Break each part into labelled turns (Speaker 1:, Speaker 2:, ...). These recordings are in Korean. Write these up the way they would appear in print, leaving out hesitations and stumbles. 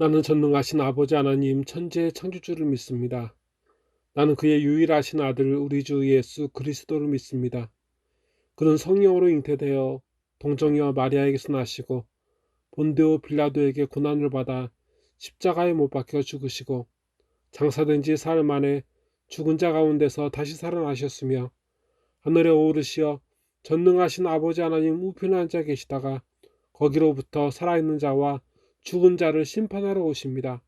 Speaker 1: 나는 전능하신 아버지 하나님 천지의 창조주를 믿습니다. 나는 그의 유일하신 아들 우리 주 예수 그리스도를 믿습니다. 그는 성령으로 잉태되어 동정이와 마리아에게서 나시고 본데오 빌라도에게 고난을 받아 십자가에 못 박혀 죽으시고 장사된 지 사흘 만에 죽은 자 가운데서 다시 살아나셨으며 하늘에 오르시어 전능하신 아버지 하나님 우편에 앉아 계시다가 거기로부터 살아있는 자와 죽은 자를 심판하러 오십니다.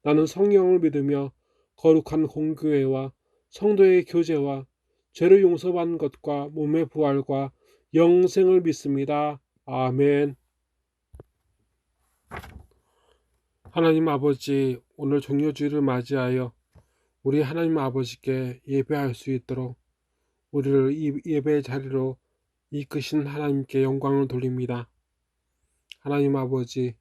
Speaker 1: 나는 성령을 믿으며 거룩한 공교회와 성도의 교제와 죄를 용서받는 것과 몸의 부활과 영생을 믿습니다. 아멘. 하나님 아버지, 오늘 종료주일을 맞이하여 우리 하나님 아버지께 예배할 수 있도록 우리를 이 예배의 자리로 이끄신 하나님께 영광을 돌립니다. 하나님 아버지,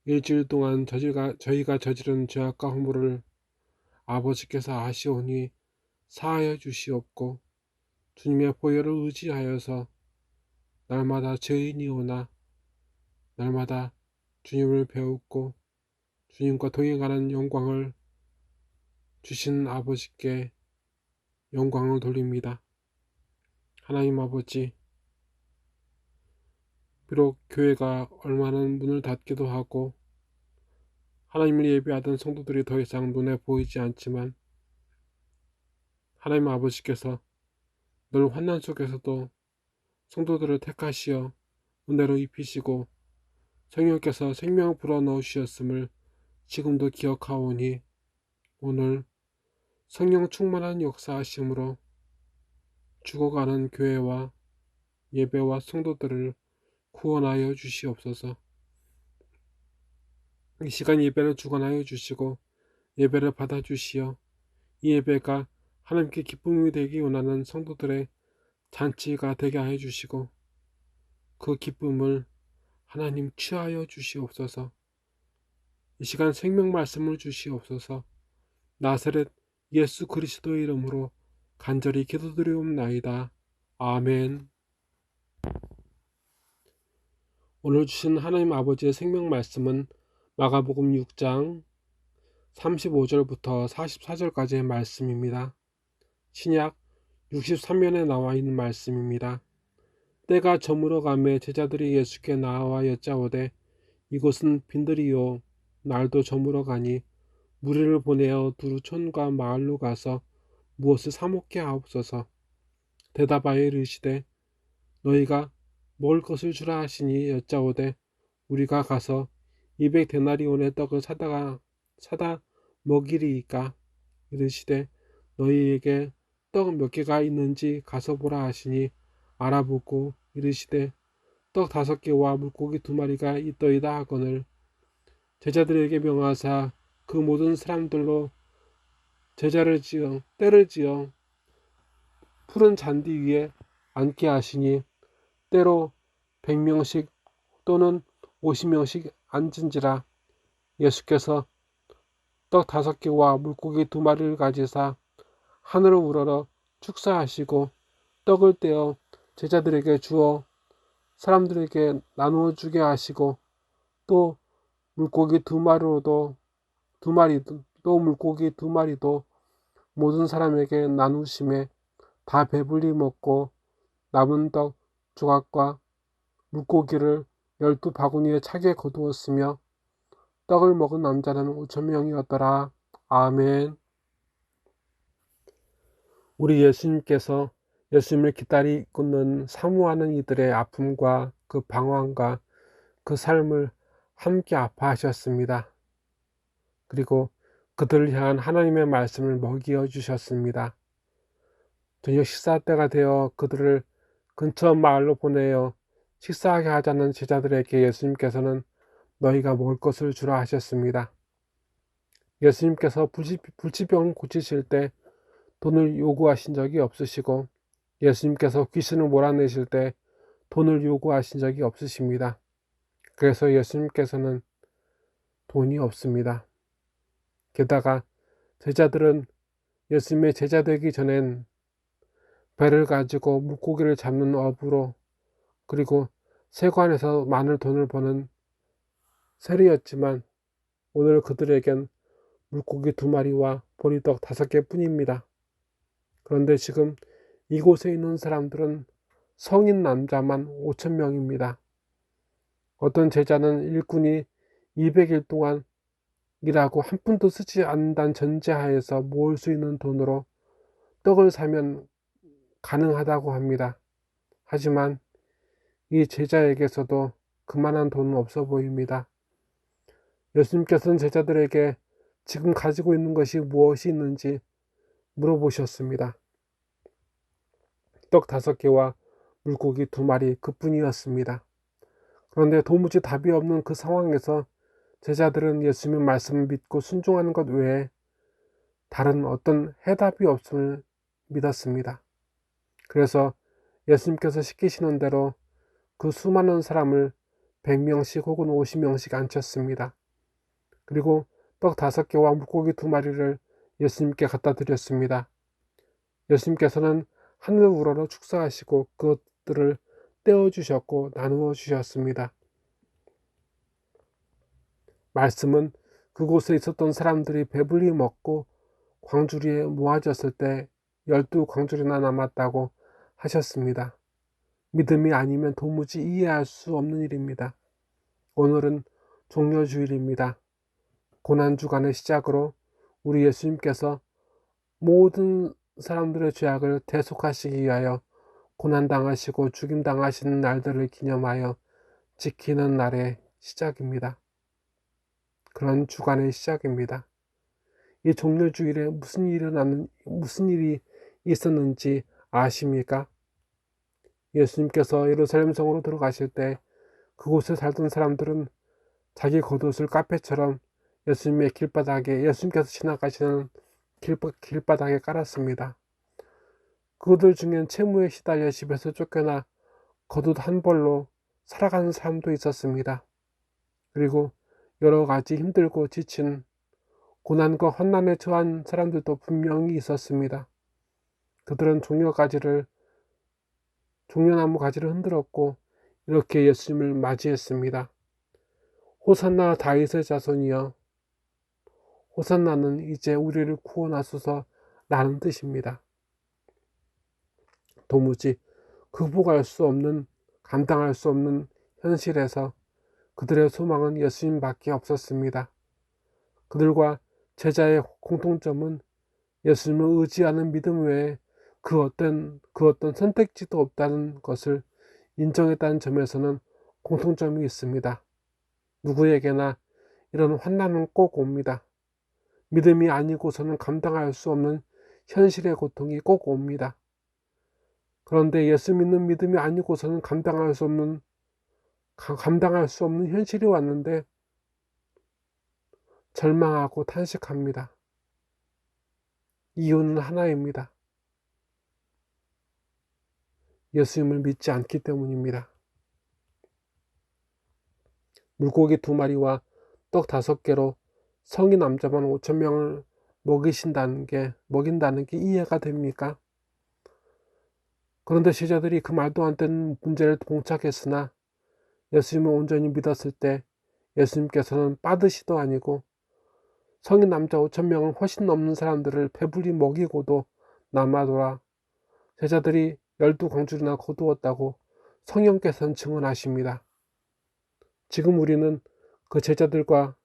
Speaker 1: 일주일 동안 저희가 저지른 죄악과 허물을 아버지께서 아시오니 사하여 주시옵고 주님의 보혈을 의지하여서 날마다 죄인이 오나 날마다 주님을 배웠고 주님과 동행하는 영광을 주신 아버지께 영광을 돌립니다. 하나님 아버지, 비록 교회가 얼마나 문을 닫기도 하고 하나님을 예배하던 성도들이 더 이상 눈에 보이지 않지만 하나님 아버지께서 늘 환난 속에서도 성도들을 택하시어 은혜로 입히시고 성령께서 생명을 불어넣으셨음을 지금도 기억하오니 오늘 성령 충만한 역사하심으로 죽어가는 교회와 예배와 성도들을 구원하여 주시옵소서. 이 시간 예배를 주관하여 주시고 예배를 받아주시어 이 예배가 하나님께 기쁨이 되기 원하는 성도들의 잔치가 되게 하여 주시고 그 기쁨을 하나님 취하여 주시옵소서. 이 시간 생명 말씀을 주시옵소서. 나사렛 예수 그리스도의 이름으로 간절히 기도드리옵나이다. 아멘. 오늘 주신 하나님 아버지의 생명 말씀은 마가복음 6장 35절부터 44절까지의 말씀입니다. 신약 63면에 나와 있는 말씀입니다. 때가 저물어 가매 제자들이 예수께 나와 여짜오되 이곳은 빈들이요 날도 저물어 가니 무리를 보내어 두루 촌과 마을로 가서 무엇을 사 먹게 하옵소서. 대답하여 이르시되 너희가 먹을 것을 주라 하시니 여짜오되 우리가 가서 200데나리온의 떡을 사다 먹이리이까. 이르시되 너희에게 떡 몇 개가 있는지 가서 보라 하시니 알아보고 이르시되 떡 5개와 물고기 2마리가 있더이다 하거늘 제자들에게 명하사 그 모든 사람들로 때를 지어 푸른 잔디 위에 앉게 하시니 때로 100명씩 또는 50명씩 앉은지라. 예수께서 떡 5개와 물고기 2마리를 가지사 하늘을 우러러 축사하시고 떡을 떼어 제자들에게 주어 사람들에게 나누어 주게 하시고 또 물고기 2마리도 모든 사람에게 나누심에 다 배불리 먹고 남은 떡 조각과 물고기를 12바구니에 차게 거두었으며 떡을 먹은 남자는 5,000명이었더라. 아멘. 우리 예수님께서 예수님을 기다리고는 사모하는 이들의 아픔과 그 방황과 그 삶을 함께 아파하셨습니다. 그리고 그들을 향한 하나님의 말씀을 먹여 주셨습니다. 저녁 식사 때가 되어 그들을 근처 마을로 보내어 식사하게 하자는 제자들에게 예수님께서는 너희가 먹을 것을 주라 하셨습니다. 예수님께서 불치병 고치실 때 돈을 요구하신 적이 없으시고 예수님께서 귀신을 몰아내실 때 돈을 요구하신 적이 없으십니다. 그래서 예수님께서는 돈이 없습니다. 게다가 제자들은 예수님의 제자 되기 전엔 배를 가지고 물고기를 잡는 어부로 그리고 세관에서 많은 돈을 버는 세리였지만 오늘 그들에겐 물고기 2마리와 보리떡 5개뿐입니다. 그런데 지금 이곳에 있는 사람들은 성인 남자만 5,000명입니다. 어떤 제자는 일꾼이 200일 동안 일하고 한 푼도 쓰지 않는다는 전제하에서 모을 수 있는 돈으로 떡을 사면 가능하다고 합니다. 하지만 이 제자에게서도 그만한 돈은 없어 보입니다. 예수님께서는 제자들에게 지금 가지고 있는 것이 무엇이 있는지 물어보셨습니다. 떡 5개와 물고기 2마리 그뿐이었습니다. 그런데 도무지 답이 없는 그 상황에서 제자들은 예수님의 말씀을 믿고 순종하는 것 외에 다른 어떤 해답이 없음을 믿었습니다. 그래서 예수님께서 시키시는 대로 그 수많은 사람을 100명씩 혹은 50명씩 앉혔습니다. 그리고 떡 5개와 물고기 2마리를 예수님께 갖다 드렸습니다. 예수님께서는 하늘 우러러 축사하시고 그것들을 떼어주셨고 나누어 주셨습니다. 말씀은 그곳에 있었던 사람들이 배불리 먹고 광주리에 모아졌을 때 12광주리나 남았다고 하셨습니다. 믿음이 아니면 도무지 이해할 수 없는 일입니다. 오늘은 종려주일입니다. 고난주간의 시작으로 우리 예수님께서 모든 사람들의 죄악을 대속하시기 위하여 고난당하시고 죽임당하시는 날들을 기념하여 지키는 날의 시작입니다. 그런 주간의 시작입니다. 이 종려주일에 무슨 일이 있었는지 아십니까? 예수님께서 예루살렘 성으로 들어가실 때 그곳에 살던 사람들은 자기 겉옷을 카페처럼 예수님께서 지나가시는 길바닥에 깔았습니다. 그들 중엔 채무에 시달려 집에서 쫓겨나 겉옷 한 벌로 살아가는 사람도 있었습니다. 그리고 여러 가지 힘들고 지친 고난과 환난에 처한 사람들도 분명히 있었습니다. 그들은 종려나무 가지를 흔들었고 이렇게 예수님을 맞이했습니다. 호산나 다윗의 자손이여, 호산나는 이제 우리를 구원하소서 라는 뜻입니다. 도무지 극복할 수 없는, 감당할 수 없는 현실에서 그들의 소망은 예수님밖에 없었습니다. 그들과 제자의 공통점은 예수님을 의지하는 믿음 외에 그 어떤 선택지도 없다는 것을 인정했다는 점에서는 공통점이 있습니다. 누구에게나 이런 환난은 꼭 옵니다. 믿음이 아니고서는 감당할 수 없는 현실의 고통이 꼭 옵니다. 그런데 예수 믿는 믿음이 아니고서는 감당할 수 없는 현실이 왔는데 절망하고 탄식합니다. 이유는 하나입니다. 예수님을 믿지 않기 때문입니다. 물고기 2마리와 떡 5개로 성인 남자만 5,000명을 먹인다는 게 이해가 됩니까? 그런데 제자들이 그 말도 안 되는 문제를 봉착했으나 예수님을 온전히 믿었을 때 예수님께서는 빠듯이도 아니고 성인 남자 5,000명을 훨씬 넘는 사람들을 배불리 먹이고도 남아돌아 제자들이 12광줄이나 거두었다고 성령께서는 증언하십니다. 지금 우리는 그 제자들과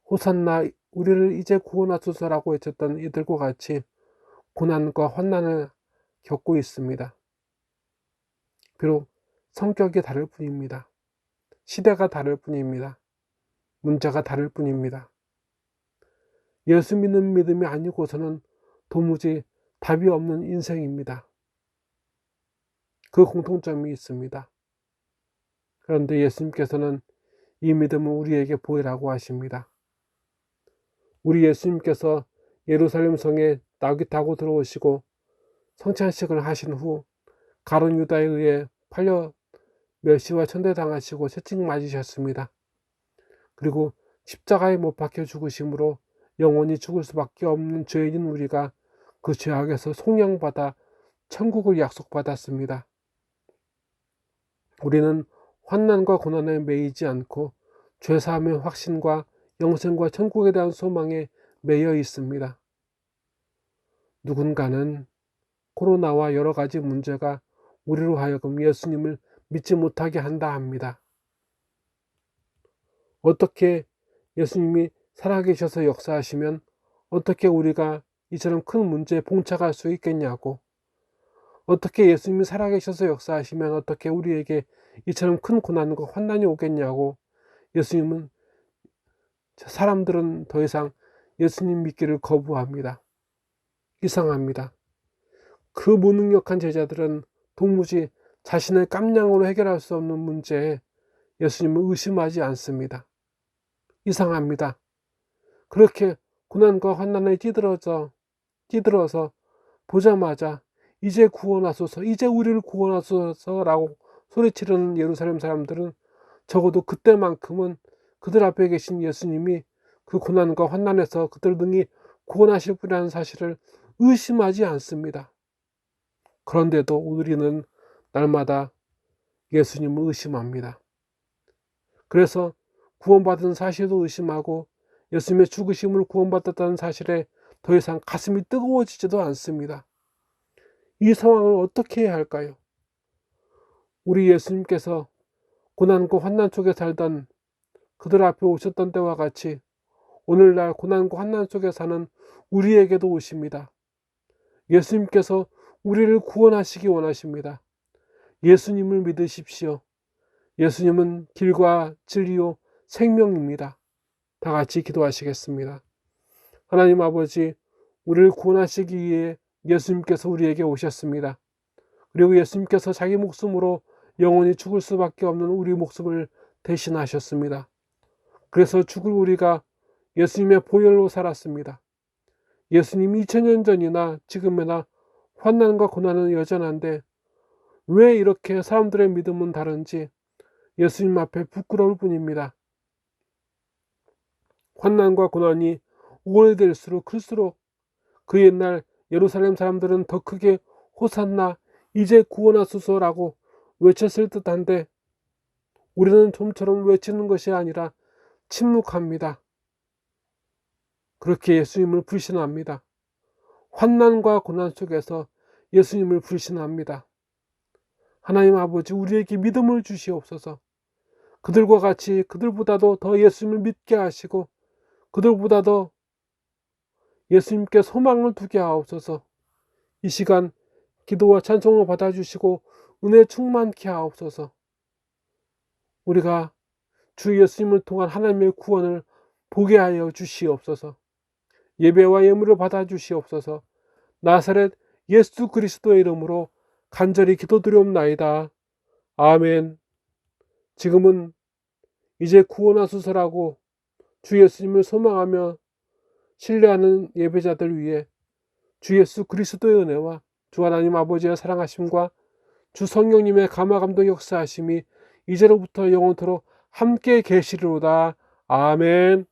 Speaker 1: 호산나 우리를 이제 구원하소서라고 외쳤던 이들과 같이 고난과 환난을 겪고 있습니다. 비록 성격이 다를 뿐입니다. 시대가 다를 뿐입니다. 문제가 다를 뿐입니다. 예수 믿는 믿음이 아니고서는 도무지 답이 없는 인생입니다. 그 공통점이 있습니다. 그런데 예수님께서는 이 믿음을 우리에게 보이라고 하십니다. 우리 예수님께서 예루살렘 성에 나귀 타고 들어오시고 성찬식을 하신 후 가룟 유다에 의해 팔려 멸시와 천대당하시고 채찍 맞으셨습니다. 그리고 십자가에 못 박혀 죽으심으로 영원히 죽을 수밖에 없는 죄인인 우리가 그 죄악에서 속량받아 천국을 약속받았습니다. 우리는 환난과 고난에 매이지 않고 죄사함의 확신과 영생과 천국에 대한 소망에 매여 있습니다. 누군가는 코로나와 여러 가지 문제가 우리로 하여금 예수님을 믿지 못하게 한다 합니다. 어떻게 예수님이 살아계셔서 역사하시면 어떻게 우리가 이처럼 큰 문제에 봉착할 수 있겠냐고, 어떻게 예수님이 살아계셔서 역사하시면 어떻게 우리에게 이처럼 큰 고난과 환난이 오겠냐고, 사람들은 더 이상 예수님 믿기를 거부합니다. 이상합니다. 그 무능력한 제자들은 도무지 자신의 깜냥으로 해결할 수 없는 문제에 예수님을 의심하지 않습니다. 이상합니다. 그렇게 고난과 환난에 찌들어서 보자마자 이제 구원하소서, 이제 우리를 구원하소서라고 소리치는 예루살렘 사람들은 적어도 그때만큼은 그들 앞에 계신 예수님이 그 고난과 환난에서 그들 등이 구원하실 분이라는 사실을 의심하지 않습니다. 그런데도 우리는 날마다 예수님을 의심합니다. 그래서 구원받은 사실도 의심하고 예수님의 죽으심을 구원받았다는 사실에 더 이상 가슴이 뜨거워지지도 않습니다. 이 상황을 어떻게 해야 할까요? 우리 예수님께서 고난과 환난 속에 살던 그들 앞에 오셨던 때와 같이 오늘날 고난과 환난 속에 사는 우리에게도 오십니다. 예수님께서 우리를 구원하시기 원하십니다. 예수님을 믿으십시오. 예수님은 길과 진리요 생명입니다. 다 같이 기도하시겠습니다. 하나님 아버지, 우리를 구원하시기 위해 예수님께서 우리에게 오셨습니다. 그리고 예수님께서 자기 목숨으로 영원히 죽을 수밖에 없는 우리 목숨을 대신하셨습니다. 그래서 죽을 우리가 예수님의 보혈로 살았습니다. 예수님이 2000년 전이나 지금이나 환난과 고난은 여전한데 왜 이렇게 사람들의 믿음은 다른지 예수님 앞에 부끄러울 뿐입니다. 환난과 고난이 오래될수록 클수록 그 옛날 예루살렘 사람들은 더 크게 호산나 이제 구원하소서라고 외쳤을 듯한데 우리는 좀처럼 외치는 것이 아니라 침묵합니다. 그렇게 예수님을 불신합니다. 환난과 고난 속에서 예수님을 불신합니다. 하나님 아버지, 우리에게 믿음을 주시옵소서. 그들과 같이 그들보다도 더 예수님을 믿게 하시고 그들보다도 예수님께 소망을 두게 하옵소서. 이 시간 기도와 찬송을 받아주시고 은혜 충만케 하옵소서. 우리가 주 예수님을 통한 하나님의 구원을 보게 하여 주시옵소서. 예배와 예물을 받아주시옵소서. 나사렛 예수 그리스도의 이름으로 간절히 기도드리옵나이다. 아멘. 지금은 이제 구원하소서라고 주 예수님을 소망하며 신뢰하는 예배자들 위해 주 예수 그리스도의 은혜와 주 하나님 아버지의 사랑하심과 주 성령님의 감화감동 역사하심이 이제로부터 영원토록 함께 계시리로다. 아멘.